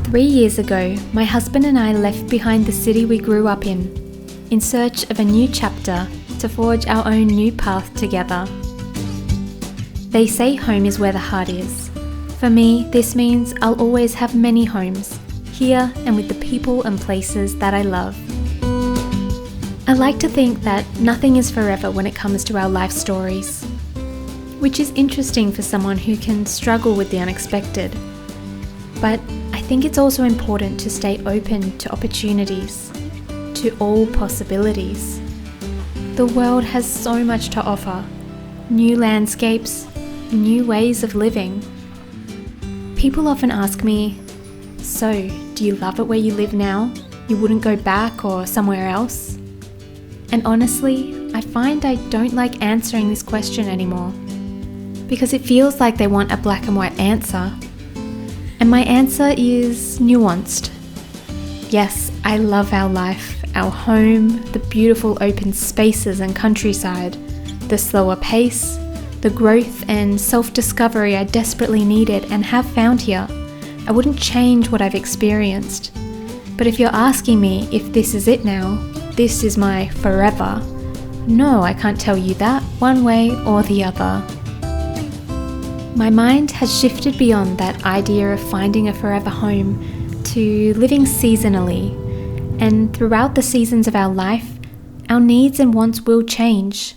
3 years ago, my husband and I left behind the city we grew up in search of a new chapter to forge our own new path together. They say home is where the heart is. For me, this means I'll always have many homes, here and with the people and places that I love. I like to think that nothing is forever when it comes to our life stories, which is interesting for someone who can struggle with the unexpected. But I think it's also important to stay open to opportunities, to all possibilities. The world has so much to offer, new landscapes, new ways of living. People often ask me, "So, do you love it where you live now? You wouldn't go back or somewhere else?" And honestly, I find I don't like answering this question anymore, because it feels like they want a black and white answer. And my answer is nuanced. Yes, I love our life, our home, the beautiful open spaces and countryside, the slower pace, the growth and self-discovery I desperately needed and have found here. I wouldn't change what I've experienced. But if you're asking me if this is it now, this is my forever, no, I can't tell you that one way or the other. My mind has shifted beyond that idea of finding a forever home to living seasonally, and throughout the seasons of our life, our needs and wants will change.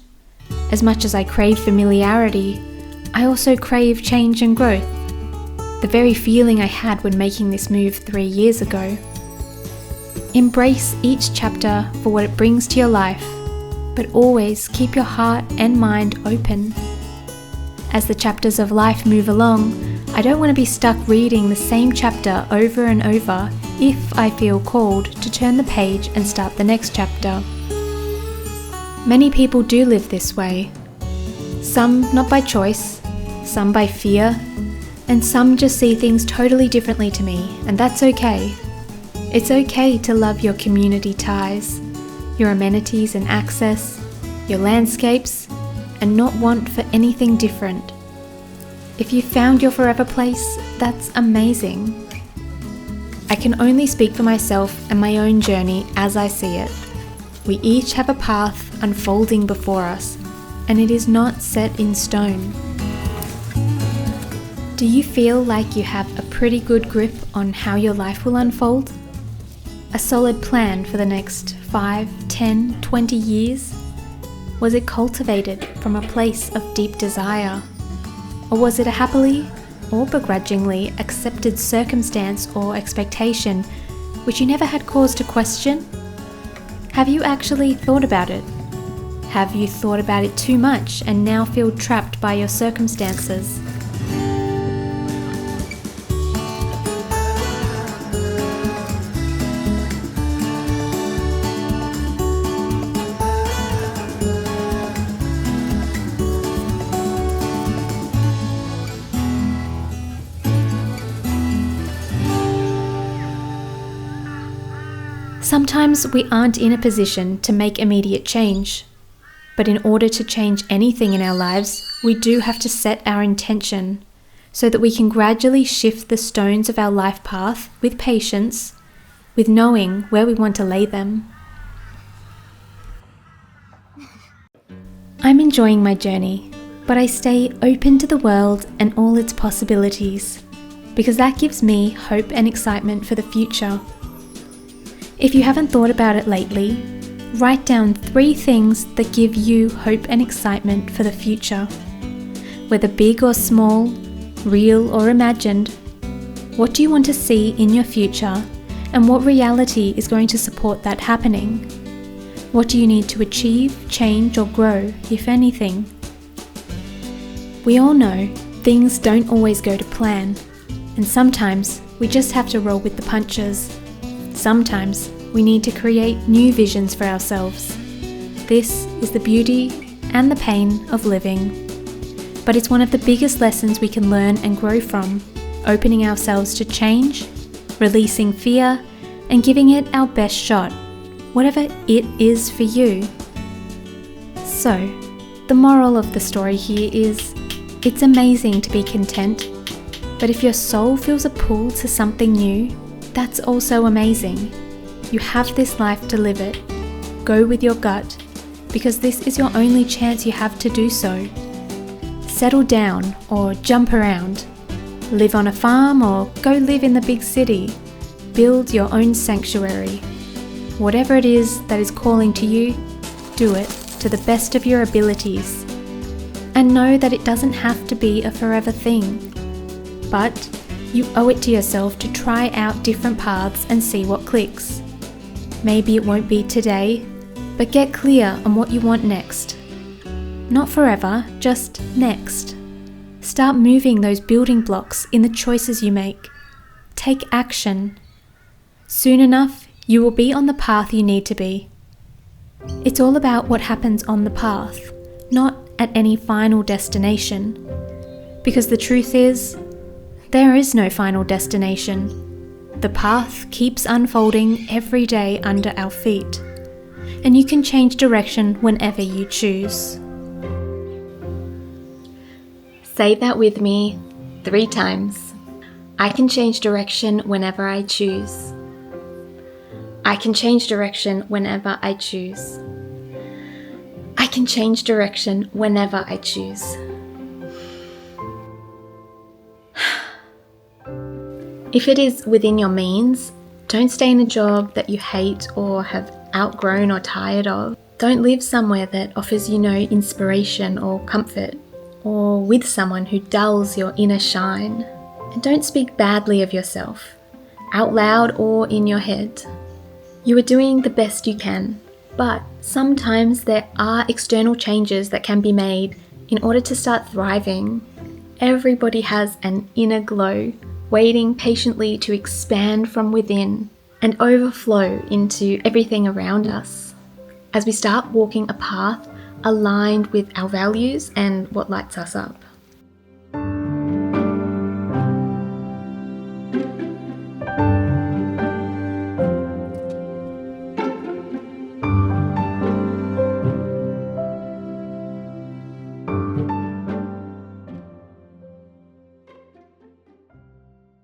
As much as I crave familiarity, I also crave change and growth. The very feeling I had when making this move 3 years ago. Embrace each chapter for what it brings to your life, but always keep your heart and mind open. As the chapters of life move along, I don't want to be stuck reading the same chapter over and over if I feel called to turn the page and start the next chapter. Many people do live this way. Some not by choice, some by fear, and some just see things totally differently to me, and that's okay. It's okay to love your community ties, your amenities and access, your landscapes, and not want for anything different. If you found your forever place, that's amazing. I can only speak for myself and my own journey as I see it. We each have a path unfolding before us, and it is not set in stone. Do you feel like you have a pretty good grip on how your life will unfold? A solid plan for the next 5, 10, 20 years? Was it cultivated from a place of deep desire? Or was it a happily or begrudgingly accepted circumstance or expectation which you never had cause to question? Have you actually thought about it? Have you thought about it too much and now feel trapped by your circumstances? Sometimes we aren't in a position to make immediate change, but in order to change anything in our lives, we do have to set our intention so that we can gradually shift the stones of our life path with patience, with knowing where we want to lay them. I'm enjoying my journey, but I stay open to the world and all its possibilities, because that gives me hope and excitement for the future. If you haven't thought about it lately, write down 3 things that give you hope and excitement for the future. Whether big or small, real or imagined, what do you want to see in your future, and what reality is going to support that happening? What do you need to achieve, change or grow, if anything? We all know things don't always go to plan, and sometimes we just have to roll with the punches. Sometimes we need to create new visions for ourselves. This is the beauty and the pain of living. But it's one of the biggest lessons we can learn and grow from, opening ourselves to change, releasing fear, and giving it our best shot, whatever it is for you. So, the moral of the story here is, it's amazing to be content, but if your soul feels a pull to something new, That's also amazing. You have this life to live it. Go with your gut, because this is your only chance you have to do so. Settle down or jump around. Live on a farm or go live in the big city. Build your own sanctuary. Whatever it is that is calling to you, do it to the best of your abilities. And know that it doesn't have to be a forever thing. But you owe it to yourself to try out different paths and see what clicks. Maybe it won't be today, but get clear on what you want next. Not forever, just next. Start moving those building blocks in the choices you make. Take action. Soon enough, you will be on the path you need to be. It's all about what happens on the path, not at any final destination. Because the truth is, there is no final destination. The path keeps unfolding every day under our feet, and you can change direction whenever you choose. Say that with me 3 times. I can change direction whenever I choose. I can change direction whenever I choose. I can change direction whenever I choose. If it is within your means, don't stay in a job that you hate or have outgrown or tired of. Don't live somewhere that offers you no inspiration or comfort, or with someone who dulls your inner shine. And don't speak badly of yourself, out loud or in your head. You are doing the best you can, but sometimes there are external changes that can be made in order to start thriving. Everybody has an inner glow, waiting patiently to expand from within and overflow into everything around us as we start walking a path aligned with our values and what lights us up.